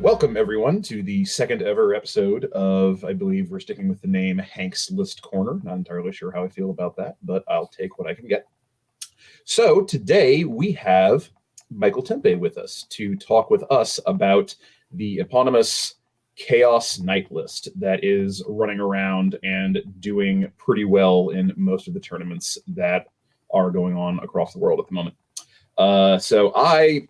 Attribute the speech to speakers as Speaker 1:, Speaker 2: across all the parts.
Speaker 1: Welcome, everyone, to the second ever episode of, I believe we're sticking with the name Hank's List Corner. Not entirely sure how I feel about that, but I'll take what I can get. So today we have Michael Timpe with us to talk with us about the eponymous Chaos Knight list that is running around and doing pretty well in most of the tournaments that are going on across the world at the moment. So I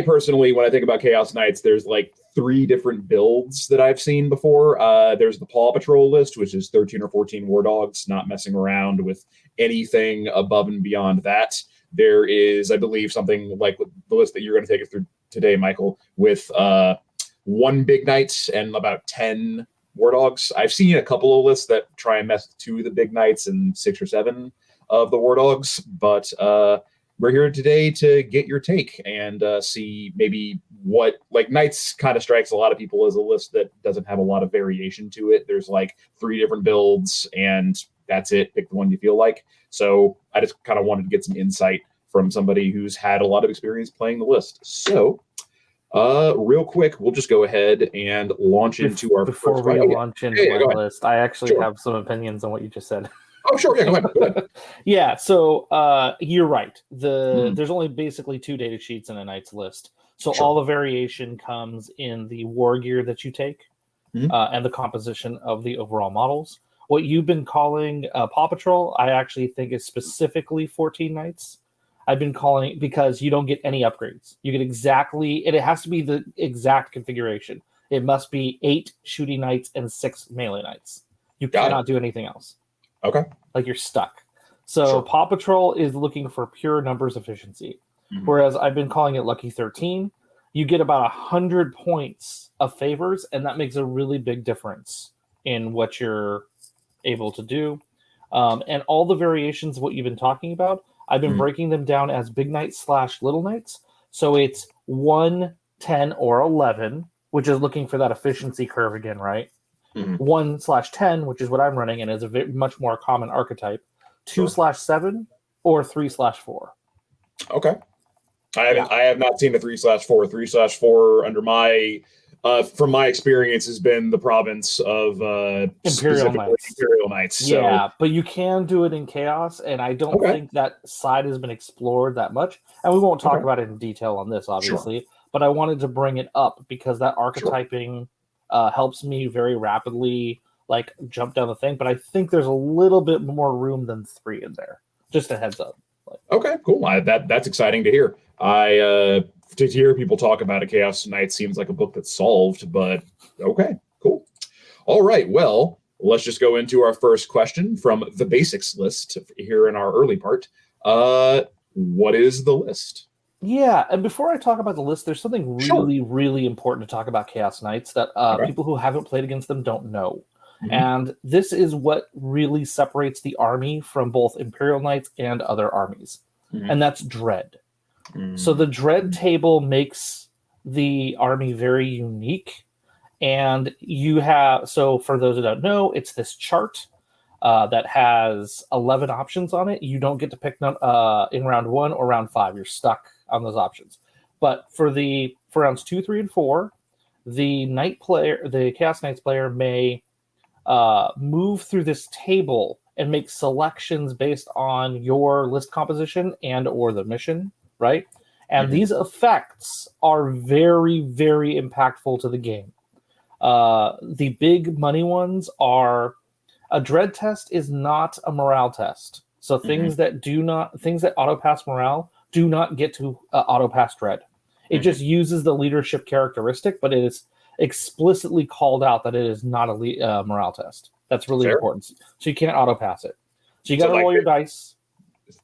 Speaker 1: personally, when I think about Chaos Knights, there's like three different builds that I've seen before. There's the Paw Patrol list, which is 13 or 14 War Dogs, not messing around with anything above and beyond that. There is, I believe, something like the list that you're going to take us through today, Michael, with one Big Knight and about 10 War Dogs. I've seen a couple of lists that try and mess with two of the Big Knights and 6 or 7 of the War Dogs, but we're here today to get your take and see maybe what, like, Knights kind of strikes a lot of people as a list that doesn't have a lot of variation to it. There's like 3 different builds and that's it. Pick the one you feel like. So I just kind of wanted to get some insight from somebody who's had a lot of experience playing the list. So real quick, we'll just go ahead and launch into our
Speaker 2: before
Speaker 1: first
Speaker 2: we launch into my list. I actually have some opinions on what you just said.
Speaker 1: Oh, sure. Yeah, go ahead.
Speaker 2: Yeah, so you're right. There's only basically 2 data sheets in a Knight's list. So all the variation comes in the war gear that you take and the composition of the overall models. What you've been calling Paw Patrol, I actually think is specifically 14 Knights. I've been calling because you don't get any upgrades. You get exactly, and it has to be the exact configuration. It must be 8 shooting Knights and 6 melee Knights. You cannot do anything else.
Speaker 1: Okay.
Speaker 2: Like you're stuck. So Paw Patrol is looking for pure numbers efficiency. Whereas I've been calling it Lucky 13. You get about 100 points of favors, and that makes a really big difference in what you're able to do. And all the variations of what you've been talking about, I've been breaking them down as Big Knights / Little Knights. So it's 1, 10, or 11, which is looking for that efficiency curve again, right? 1/10, which is what I'm running, and is a much more common archetype. 2/7 or 3/4.
Speaker 1: Okay. I have not seen the 3/4. 3/4 under my from my experience has been the province of
Speaker 2: Imperial
Speaker 1: Knights. So.
Speaker 2: Yeah, but you can do it in Chaos, and I don't think that side has been explored that much. And we won't talk about it in detail on this, obviously. But I wanted to bring it up because that archetyping helps me very rapidly like jump down the thing. But I think there's a little bit more room than 3 in there. Just a heads up.
Speaker 1: Okay, cool. That's exciting to hear. To hear people talk about a Chaos Knight seems like a book that's solved, but okay, cool. All right, well, let's just go into our first question from the basics list here in our early part. What is the list?
Speaker 2: Yeah, and before I talk about the list, there's something really, really important to talk about Chaos Knights that people who haven't played against them don't know. And this is what really separates the army from both Imperial Knights and other armies. And that's Dread. So the Dread table makes the army very unique. And you have, so for those who don't know, it's this chart that has 11 options on it. You don't get to pick in round 1 or round 5. You're stuck on those options. But for rounds 2, 3, and 4, the Chaos Knights player may move through this table and make selections based on your list composition and or the mission, right? And these effects are very, very impactful to the game. The big money ones are a Dread test is not a morale test. So things that auto pass morale do not get to auto pass Dread. It just uses the leadership characteristic, but it is explicitly called out that it is not a morale test. That's really important. So you can't auto pass it. So you got to roll your dice.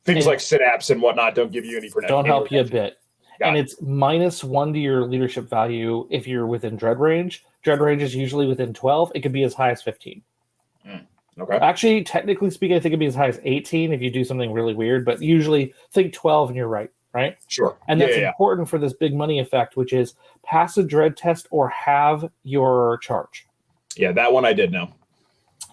Speaker 1: Things like sit-apps and whatnot don't give you any protection.
Speaker 2: Don't help you a bit. And it's -1 to your leadership value if you're within Dread range. Dread range is usually within 12. It could be as high as 15.
Speaker 1: Okay.
Speaker 2: Actually, technically speaking, I think it'd be as high as 18 if you do something really weird, but usually think 12 and you're right?
Speaker 1: Sure.
Speaker 2: And that's important for this big money effect, which is pass a Dread test or have your charge.
Speaker 1: Yeah, that one I did know.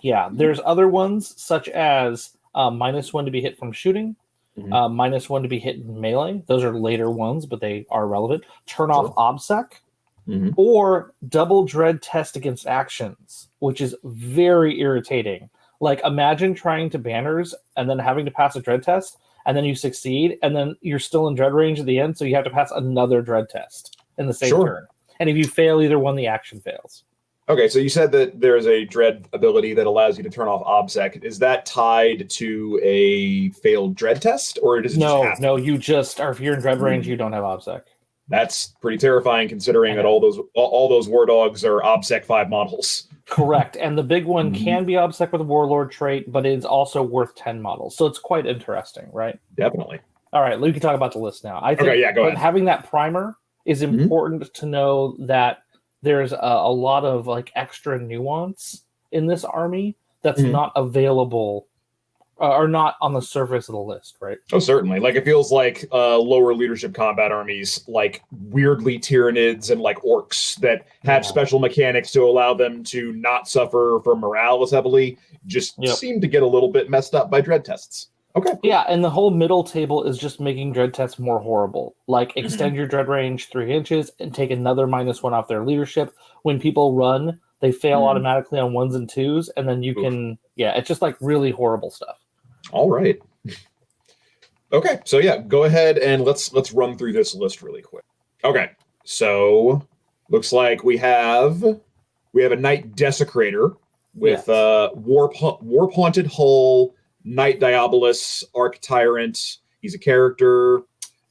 Speaker 2: Yeah, there's other ones such as -1 to be hit from shooting, -1 to be hit in melee. Those are later ones, but they are relevant. Turn off OBSEC. or double dread test against actions, which is very irritating. Like, imagine trying to banners and then having to pass a dread test, and then you succeed, and then you're still in dread range at the end, so you have to pass another dread test in the same turn. And if you fail either one, the action fails.
Speaker 1: Okay, so you said that there's a dread ability that allows you to turn off obsec. Is that tied to a failed dread test, or does it just happen?
Speaker 2: No, you just, or if you're in dread range, you don't have obsec.
Speaker 1: That's pretty terrifying, considering that all those war dogs are obsec 5 models.
Speaker 2: Correct, and the big one can be obsec with a warlord trait, but it's also worth 10 models, so it's quite interesting, right?
Speaker 1: Definitely.
Speaker 2: All right, we can talk about the list now. I think
Speaker 1: go ahead.
Speaker 2: Having that primer is important to know that there's a lot of like extra nuance in this army that's not available or not on the surface of the list, right?
Speaker 1: Oh, certainly. Like, it feels like lower leadership combat armies, like weirdly Tyranids and like orcs that have special mechanics to allow them to not suffer from morale as heavily, just seem to get a little bit messed up by dread tests. Okay. Cool.
Speaker 2: Yeah, and the whole middle table is just making dread tests more horrible. Like, extend your dread range 3 inches and take another -1 off their leadership. When people run, they fail automatically on 1s and 2s, and then you can... Yeah, it's just like really horrible stuff.
Speaker 1: All right. Okay, so yeah, go ahead and let's run through this list really quick. Okay, so looks like we have a Knight Desecrator with Warp Haunted Hull, Knight Diabolus, Arc Tyrant. He's a character.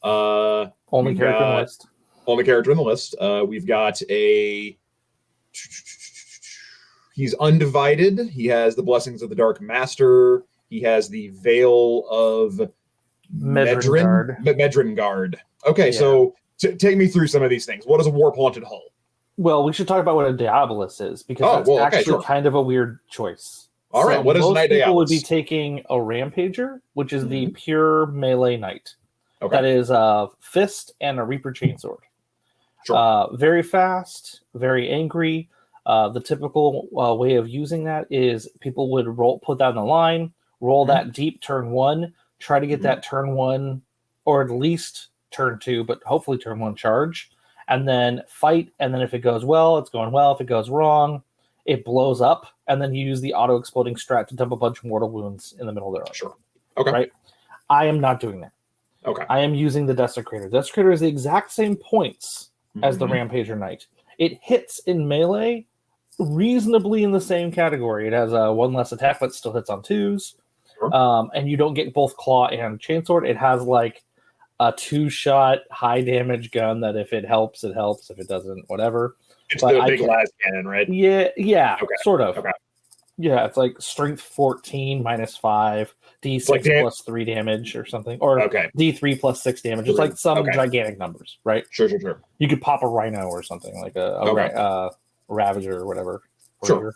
Speaker 2: Only character in the list.
Speaker 1: Only character in the list. We've got a... He's undivided. He has the Blessings of the Dark Master. He has the Veil of Medrengard. Okay, so take me through some of these things. What is a Warp Haunted Hull?
Speaker 2: Well, we should talk about what a Diabolus is, because that's actually kind of a weird choice.
Speaker 1: All right, what is a Knight Diabolus? Most people would
Speaker 2: be taking a Rampager, which is the pure melee knight. Okay. That is a fist and a Reaper Chainsword. Sure. Very fast, very angry. The typical way of using that is people would put that in the line, roll that deep turn 1, try to get that turn 1, or at least turn 2, but hopefully turn 1 charge, and then fight. And then if it goes well, it's going well. If it goes wrong, it blows up, and then you use the auto-exploding strat to dump a bunch of mortal wounds in the middle of their arm.
Speaker 1: Sure. Okay.
Speaker 2: Right? I am not doing that.
Speaker 1: Okay.
Speaker 2: I am using the Desecrator. Desecrator is the exact same points as the Rampager Knight. It hits in melee reasonably in the same category. It has 1 less attack, but still hits on 2s. Sure. And you don't get both Claw and Chainsword. It has like a 2-shot high damage gun that if it helps, it helps. If it doesn't, whatever.
Speaker 1: It's the big las cannon, right?
Speaker 2: Yeah,
Speaker 1: okay.
Speaker 2: Sort of.
Speaker 1: Okay.
Speaker 2: Yeah, it's like strength 14 -5, D6 like plus 3 damage or something. Or D3 plus 6 damage. It's like some gigantic numbers, right?
Speaker 1: Sure.
Speaker 2: You could pop a Rhino or something, like a Ravager or whatever.
Speaker 1: Sure.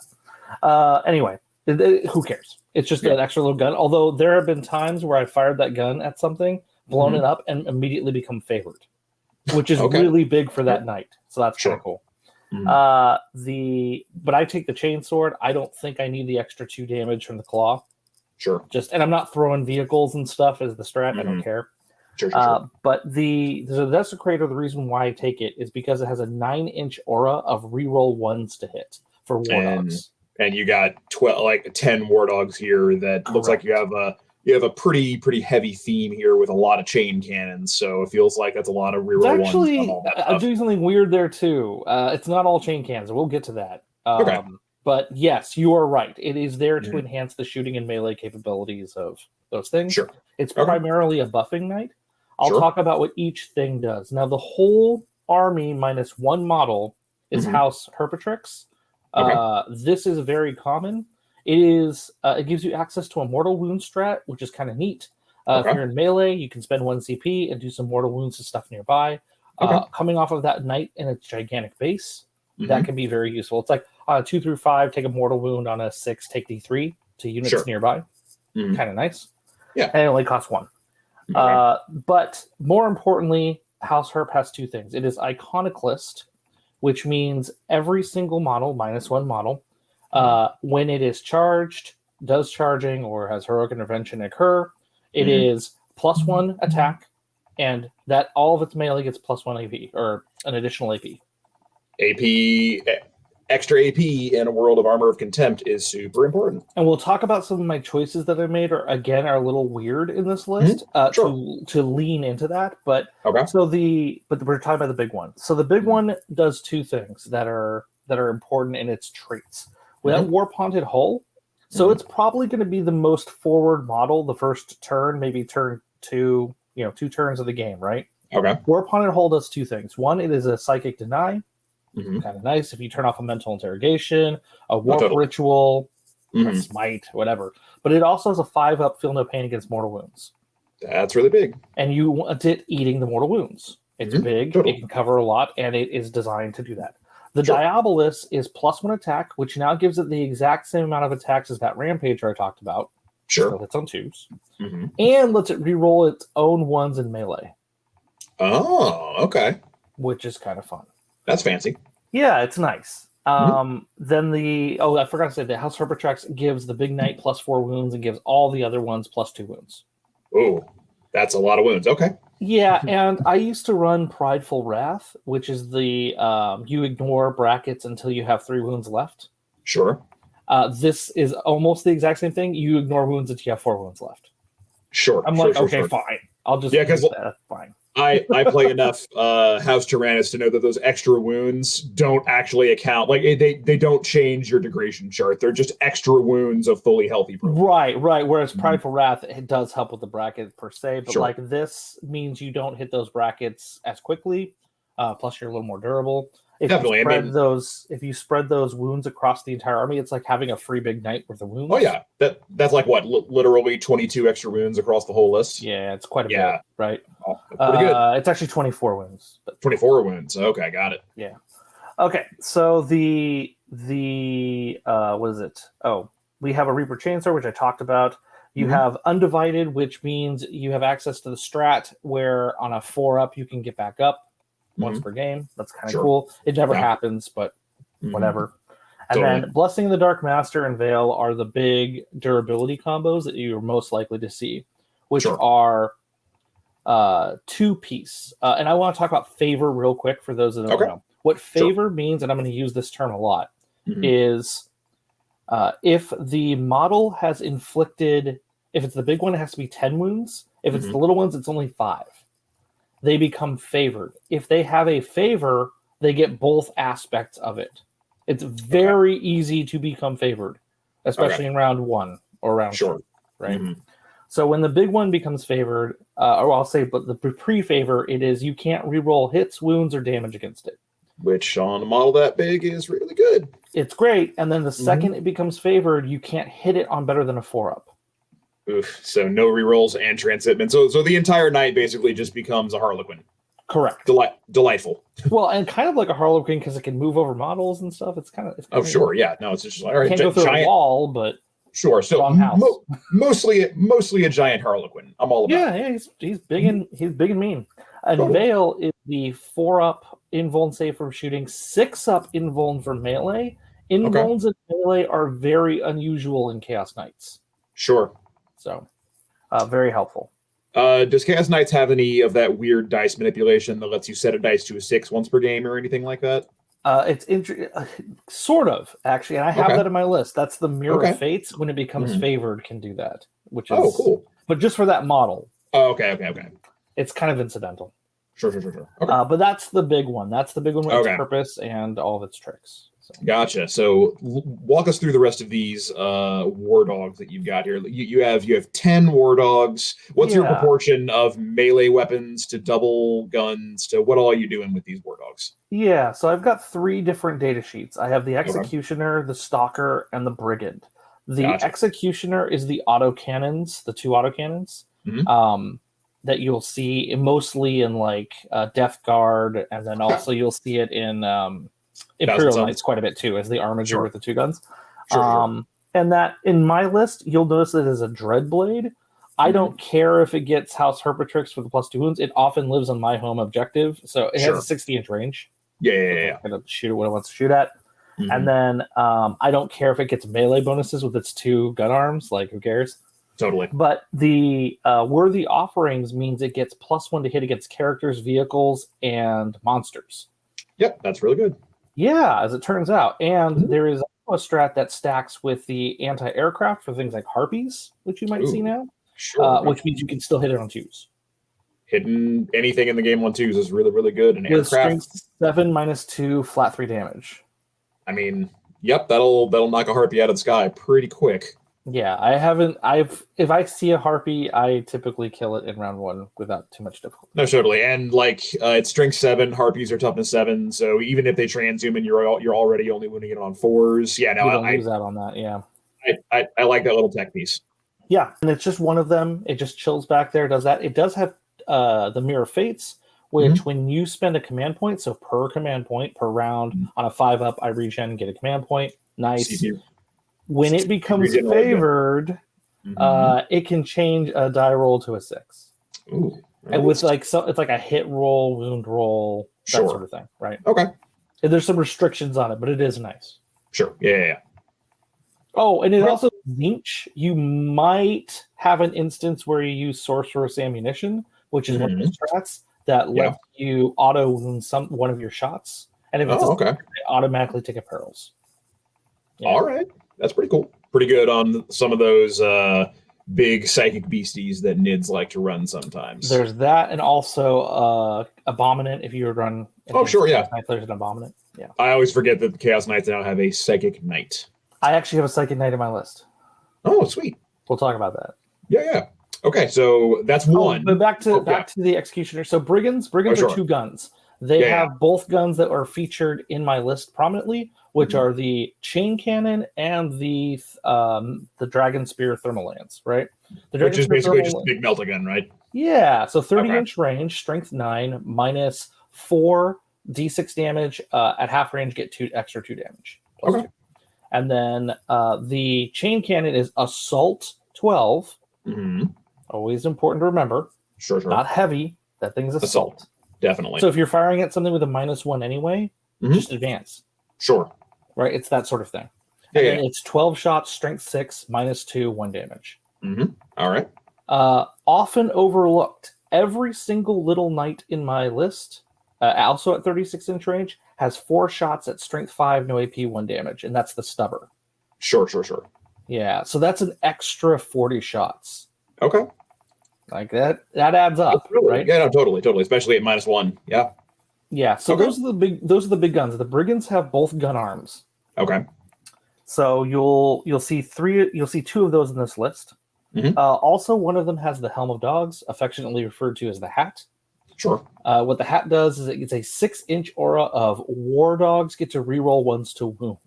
Speaker 2: Anyway, who cares? It's just an extra little gun. Although there have been times where I fired that gun at something, blown it up, and immediately become favored, which is really big for that night. So that's kind of cool. But I take the Chainsword. I don't think I need the extra 2 damage from the Claw.
Speaker 1: Sure.
Speaker 2: And I'm not throwing vehicles and stuff as the strat. I don't care.
Speaker 1: Sure.
Speaker 2: But the Desecrator, the reason why I take it is because it has a 9-inch aura of reroll 1s to hit for War Dogs.
Speaker 1: And you got 10 War Dogs here that looks like you have a pretty heavy theme here with a lot of chain cannons. So it feels like that's a lot of reroll 1s.
Speaker 2: Actually, I'm doing something weird there too. It's not all chain cannons. We'll get to that. But yes, you are right. It is there to enhance the shooting and melee capabilities of those things.
Speaker 1: Sure.
Speaker 2: It's primarily a buffing knight. I'll talk about what each thing does. Now, the whole army minus 1 model is House Herpatrix. This is very common. It gives you access to a mortal wound strat, which is kind of neat. If you're in melee, you can spend 1 CP and do some mortal wounds to stuff nearby. Coming off of that knight in its gigantic base, that can be very useful. It's like on a 2 through 5, take a mortal wound. On a 6, take D3 to units nearby. Kind of nice.
Speaker 1: Yeah.
Speaker 2: And it only costs 1. But more importantly, House Herp has 2 things. It is Iconoclast, which means every single model, minus 1 model, when it is charged, does charging, or has heroic intervention occur, it is +1 attack, and that all of its melee gets +1 AP, or an additional AP.
Speaker 1: AP, extra AP in a world of Armor of Contempt is super important.
Speaker 2: And we'll talk about some of my choices that I made are a little weird in this list
Speaker 1: Sure.
Speaker 2: to lean into that. But
Speaker 1: Okay.
Speaker 2: but we're talking about the big one. So the big one does two things that are important in its traits. We have Warp Haunted Hull. So it's probably going to be the most forward model the first turn, maybe turn 2, 2 turns of the game, right?
Speaker 1: Okay.
Speaker 2: Warp Haunted Hull does two things. One, it is a Psychic Deny.
Speaker 1: Mm-hmm.
Speaker 2: Kind of nice if you turn off a Mental Interrogation, a Warp Ritual, a Smite, whatever. But it also has a 5-up Feel No Pain against mortal wounds.
Speaker 1: That's really big.
Speaker 2: And you want it eating the mortal wounds. It's big, it can cover a lot, and it is designed to do that. The Diabolus is +1 attack, which now gives it the exact same amount of attacks as that Rampager I talked about.
Speaker 1: Sure.
Speaker 2: So it's on 2s. And lets it reroll its own 1s in melee.
Speaker 1: Oh, okay.
Speaker 2: Which is kind of fun.
Speaker 1: That's fancy.
Speaker 2: Yeah, it's nice. Then I forgot to say the House Herpetrax gives the Big Knight +4 wounds and gives all the other ones +2 wounds.
Speaker 1: Oh, that's a lot of wounds. Okay.
Speaker 2: Yeah, and I used to run Prideful Wrath, which is the you ignore brackets until you have 3 wounds left.
Speaker 1: Sure.
Speaker 2: This is almost the exact same thing. You ignore wounds until you have 4 wounds left.
Speaker 1: Sure.
Speaker 2: I'm okay, fine. I'll just
Speaker 1: because
Speaker 2: fine.
Speaker 1: I play enough House Tyrannus to know that those extra wounds don't actually account. Like they don't change your degradation chart. They're just extra wounds of fully healthy profile.
Speaker 2: Right. Whereas Prideful Wrath, it does help with the bracket per se, but like this means you don't hit those brackets as quickly. Plus, you're a little more durable. If you spread those wounds across the entire army, it's like having a free Big Knight worth of wounds.
Speaker 1: Oh yeah, that's like what literally 22 extra wounds across the whole list.
Speaker 2: Yeah, it's quite a bit, right?
Speaker 1: Oh, pretty good.
Speaker 2: It's actually 24 wounds. But...
Speaker 1: 24 wounds. Okay, got it.
Speaker 2: Yeah. Okay, so the what is it? Oh, we have a Reaper Chainsaw, which I talked about. You have Undivided, which means you have access to the strat where on a 4-up you can get back up once per game. That's kind of cool. It never happens, but whatever. And then Blessing of the Dark Master and Veil are the big durability combos that you're most likely to see, which are 2-piece. And I want to talk about favor real quick for those that don't know. What favor means, and I'm going to use this term a lot, is if the model has inflicted, if it's the big one, it has to be 10 wounds. If it's the little ones, it's only 5. They become favored. If they have a favor, they get both aspects of it. It's very easy to become favored, especially in round 1 or round 2, right? So when the big one becomes favored, or I'll say, but the pre-favor, it is you can't reroll hits, wounds, or damage against it.
Speaker 1: Which on a model that big is really good.
Speaker 2: It's great. And then the second it becomes favored, you can't hit it on better than a 4-up.
Speaker 1: Oof. So no rerolls and transitment. So the entire night basically just becomes a Harlequin.
Speaker 2: Correct.
Speaker 1: Delightful.
Speaker 2: Well, and kind of like a Harlequin because it can move over models and stuff. It's kind of
Speaker 1: sure. Yeah. No, it's just like, all right.
Speaker 2: Can't go through a wall, but
Speaker 1: sure. So mostly a giant Harlequin. I'm all about.
Speaker 2: Yeah, he's big and mean. And Veil is the 4-up invuln save from shooting, 6-up invuln from melee. Invulns and melee are very unusual in Chaos Knights.
Speaker 1: Sure.
Speaker 2: So, very helpful.
Speaker 1: Does Chaos Knights have any of that weird dice manipulation that lets you set a dice to a 6 once per game or anything like that?
Speaker 2: It's sort of, actually, and I have that in my list. That's the Mirror of Fates. When it becomes favored, can do that, which is
Speaker 1: cool.
Speaker 2: But just for that model.
Speaker 1: Oh, okay.
Speaker 2: It's kind of incidental.
Speaker 1: Sure. Okay.
Speaker 2: But that's the big one. That's the big one with its purpose and all of its tricks. So.
Speaker 1: Gotcha. So walk us through the rest of these war dogs that you've got here. You have 10 war dogs. What's your proportion of melee weapons to double guns to what all are you doing with these war dogs?
Speaker 2: Yeah, so I've got 3 different data sheets. I have the Executioner, the Stalker, and the Brigand. The Executioner is the autocannons, the 2 autocannons. That you'll see mostly in like Death Guard, and then also you'll see it in Imperial Knights quite a bit too, as the Armiger with the 2 guns. Sure. And that in my list, you'll notice it is a Dreadblade. I don't care if it gets House Herpetrix with the +2 wounds. It often lives on my home objective, so it has a 60-inch range.
Speaker 1: Yeah.
Speaker 2: Kind of shoot at what it wants to shoot at. And then I don't care if it gets melee bonuses with its 2 gun arms. Like, who cares?
Speaker 1: Totally.
Speaker 2: But the Worthy Offerings means it gets +1 to hit against characters, vehicles, and monsters.
Speaker 1: Yep, that's really good.
Speaker 2: Yeah, as it turns out. And
Speaker 1: Mhm.
Speaker 2: there is also a strat that stacks with the anti-aircraft for things like harpies, which you might see
Speaker 1: Ooh,
Speaker 2: now,
Speaker 1: sure. Okay.
Speaker 2: which means you can still hit it on twos.
Speaker 1: Hitting anything in the game on twos is really, really good. And
Speaker 2: With
Speaker 1: aircraft,
Speaker 2: strength 7 -2, flat 3 damage.
Speaker 1: I mean, yep, that'll knock a harpy out of the sky pretty quick.
Speaker 2: Yeah, if I see a harpy, I typically kill it in round 1 without too much difficulty.
Speaker 1: No, totally. And like it's strength 7, harpies are toughness 7, so even if they transhuman, you're already only wounding it on 4s. Yeah, no,
Speaker 2: You don't lose out on that, yeah.
Speaker 1: I like that little tech piece.
Speaker 2: Yeah, and it's just one of them. It just chills back there, does that. It does have the Mirror Fates, which when you spend a command point, so per command point, per round, on a 5-up, I regen, get a command point. Nice.
Speaker 1: CPU.
Speaker 2: When it becomes favored, it can change a die roll to a 6.
Speaker 1: Ooh,
Speaker 2: and with like it's like a hit roll, wound roll, that sort of thing, right?
Speaker 1: Okay.
Speaker 2: And there's some restrictions on it, but it is nice.
Speaker 1: Sure. Yeah.
Speaker 2: Oh, and it also Zinch. You might have an instance where you use sorceress ammunition, which is one of the strats that lets you auto wound one of your shots, and if it's they automatically take a perils.
Speaker 1: Yeah. All right, that's pretty cool. Pretty good on some of those big psychic beasties that Nids like to run sometimes.
Speaker 2: There's that, and also Abominant. If you would run,
Speaker 1: sure, yeah.
Speaker 2: There's an Abominant. Yeah.
Speaker 1: I always forget that the Chaos Knights now have a Psychic Knight.
Speaker 2: I actually have a Psychic Knight in my list.
Speaker 1: Oh, sweet.
Speaker 2: We'll talk about that.
Speaker 1: Yeah. Okay, so that's one.
Speaker 2: But back to the Executioner. So Brigands are 2 guns. They have both guns that are featured in my list prominently, which are the Chain Cannon and the Dragon Spear Thermal Lance, right?
Speaker 1: Which is basically just a big melt-a-gun, right?
Speaker 2: Yeah, so 30-inch range, strength 9, minus 4 d6 damage. At half range, get 2 damage.
Speaker 1: Okay.
Speaker 2: 2. And then the Chain Cannon is Assault 12. Always important to remember.
Speaker 1: Sure.
Speaker 2: Not heavy. That thing's assault.
Speaker 1: Definitely.
Speaker 2: So if you're firing at something with a -1 anyway, just advance.
Speaker 1: Sure.
Speaker 2: Right? It's that sort of thing.
Speaker 1: And
Speaker 2: it's 12 shots, strength 6, -2, 1 damage.
Speaker 1: All right.
Speaker 2: Often overlooked. Every single little knight in my list, also at 36-inch range, has 4 shots at strength 5, no AP, 1 damage, and that's the stubber.
Speaker 1: Sure.
Speaker 2: Yeah, so that's an extra 40 shots.
Speaker 1: Okay.
Speaker 2: Like that adds up, right?
Speaker 1: Yeah, no, totally, especially at -1. Yeah.
Speaker 2: Yeah, so those are the big guns. The Brigands have both gun arms.
Speaker 1: Okay.
Speaker 2: So you'll see 2 of those in this list. Also, one of them has the Helm of Dogs, affectionately referred to as the Hat.
Speaker 1: Sure.
Speaker 2: What the Hat does is it gets a 6-inch aura of War Dogs get to reroll 1s to wound.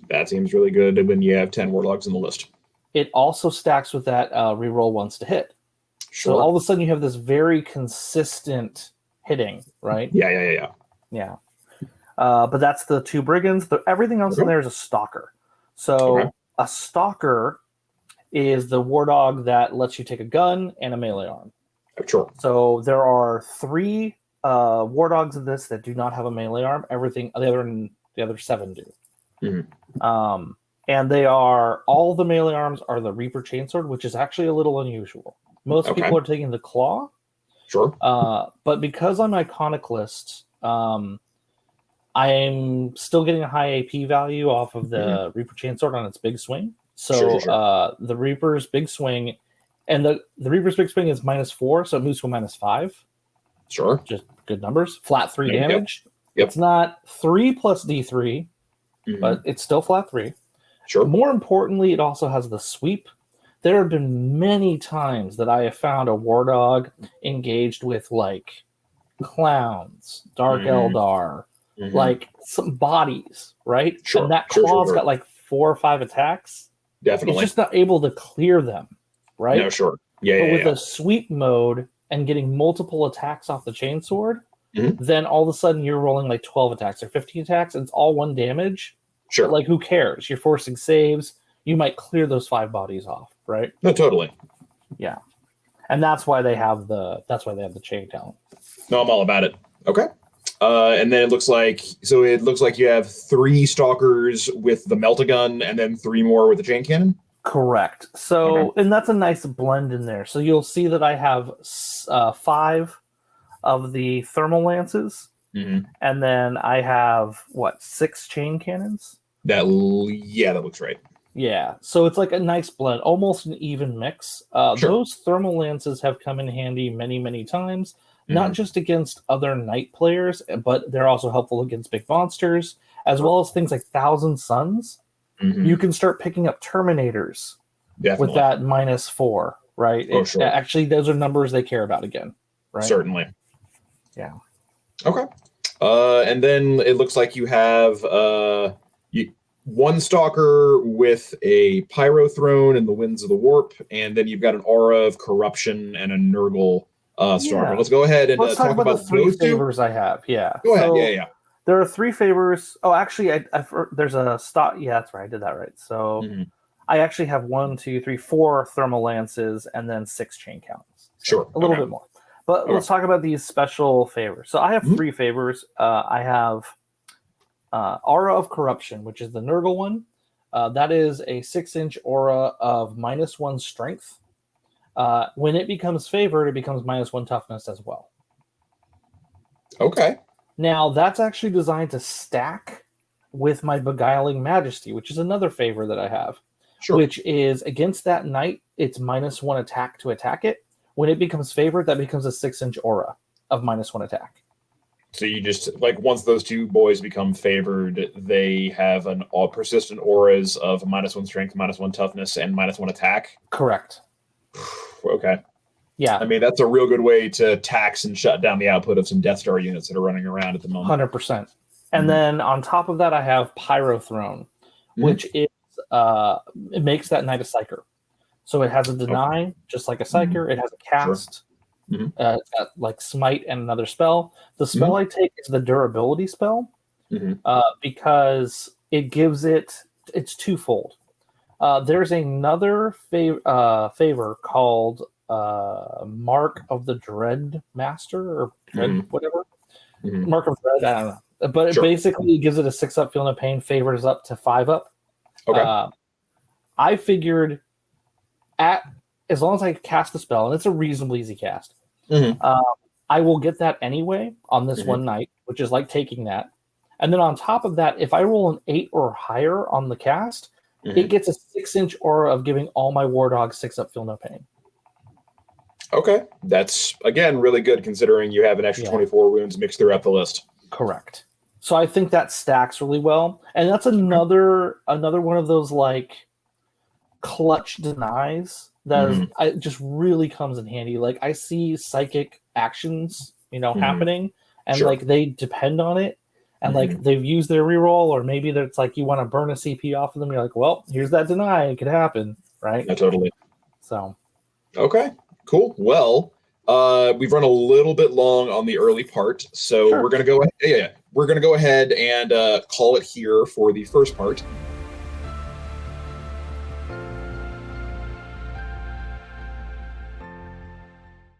Speaker 1: That seems really good when you have 10 War Dogs in the list.
Speaker 2: It also stacks with that reroll 1s to hit.
Speaker 1: Sure.
Speaker 2: So all of a sudden you have this very consistent hitting, right?
Speaker 1: Yeah.
Speaker 2: But that's the 2 Brigands. Everything else in there is a Stalker. So a Stalker is the War Dog that lets you take a gun and a melee arm.
Speaker 1: Sure.
Speaker 2: So there are 3 War Dogs of this that do not have a melee arm. The other 7 do. And they are all the melee arms are the Reaper Chainsword, which is actually a little unusual. Most people are taking the Claw.
Speaker 1: Sure.
Speaker 2: But because I'm Iconic list, I'm still getting a high AP value off of the Reaper Chainsword on its big swing. So the Reaper's big swing, and the Reaper's big swing is -4, so it moves to a -5.
Speaker 1: Sure.
Speaker 2: Just good numbers. Flat 3 damage.
Speaker 1: Yep.
Speaker 2: It's not 3 plus D3, but it's still flat 3.
Speaker 1: Sure.
Speaker 2: More importantly, it also has the sweep. There have been many times that I have found a War Dog engaged with like clowns, Dark Eldar, like some bodies, right?
Speaker 1: Sure.
Speaker 2: And that claw's got like 4 or 5 attacks.
Speaker 1: Definitely.
Speaker 2: It's just not able to clear them, right?
Speaker 1: No, sure. Yeah.
Speaker 2: But with a sweep mode and getting multiple attacks off the chainsword, then all of a sudden you're rolling like 12 attacks or 15 attacks, and it's all 1 damage.
Speaker 1: Sure.
Speaker 2: But like, who cares? You're forcing saves. You might clear those 5 bodies off, right?
Speaker 1: No, totally.
Speaker 2: Yeah. And that's why they have the chain talent.
Speaker 1: No, I'm all about it. Okay. And then it looks like you have 3 stalkers with the melt-a-gun and then 3 more with the chain cannon.
Speaker 2: Correct. So, and that's a nice blend in there. So you'll see that I have 5 of the thermal lances And then I have, 6 chain cannons?
Speaker 1: That looks right.
Speaker 2: Yeah, so it's like a nice blend, almost an even mix. Those thermal lances have come in handy many, many times, not just against other knight players, but they're also helpful against big monsters, as well as things like Thousand Suns. You can start picking up Terminators with that -4, right? Actually, those are numbers they care about again, right?
Speaker 1: Certainly.
Speaker 2: Yeah.
Speaker 1: Okay. And then it looks like you have one Stalker with a Pyro Throne and the Winds of the Warp, and then you've got an Aura of Corruption and a Nurgle Stalker. Let's go ahead and
Speaker 2: talk about the 3 favors I have. Yeah.
Speaker 1: Go ahead. Yeah.
Speaker 2: There are 3 favors. Oh, actually, there's a stock. Yeah, that's right. I did that right. So I actually have 1, 2, 3, 4 thermal lances and then 6 chain cannons. So a little bit more. But let's talk about these special favors. So I have 3 favors. I have Aura of Corruption, which is the Nurgle one. That is a 6-inch aura of -1 strength. When it becomes favored, it becomes -1 toughness as well.
Speaker 1: Okay.
Speaker 2: Now, that's actually designed to stack with my Beguiling Majesty, which is another favor that I have. Which is against that knight, it's -1 attack to attack it. When it becomes favored, that becomes a 6-inch aura of -1 attack.
Speaker 1: So you just, once those 2 boys become favored, they have an all persistent auras of -1 strength, -1 toughness, and -1 attack?
Speaker 2: Correct.
Speaker 1: Okay.
Speaker 2: Yeah.
Speaker 1: I mean, that's a real good way to tax and shut down the output of some Death Star units that are running around at the moment.
Speaker 2: 100%. And then on top of that, I have Pyro Throne, which is, it makes that knight a Psyker. So it has a deny, just like a Psyker. It has a cast. It's got Smite and another spell. The spell I take is the durability spell because it gives it's twofold. There's another favor called Mark of the Dread Master or Dread whatever. Mark of Dread, I don't know. But it basically gives it a 6-up feel no pain, favors up to 5-up.
Speaker 1: Okay.
Speaker 2: I figured as long as I cast the spell, and it's a reasonably easy cast, I will get that anyway on this one night, which is like taking that. And then on top of that, if I roll an 8 or higher on the cast, it gets a 6-inch aura of giving all my War Dogs 6-up feel no pain.
Speaker 1: Okay. That's, again, really good considering you have an extra 24 wounds mixed throughout the list.
Speaker 2: Correct. So I think that stacks really well. And that's another one of those clutch denies that just really comes in handy. I see psychic actions, happening, and they depend on it. And they've used their reroll, or maybe it's you want to burn a CP off of them. You're like, well, here's that deny. It could happen, right?
Speaker 1: Yeah, totally.
Speaker 2: So,
Speaker 1: okay, cool. Well, we've run a little bit long on the early part, so we're gonna go. We're gonna go ahead and call it here for the first part.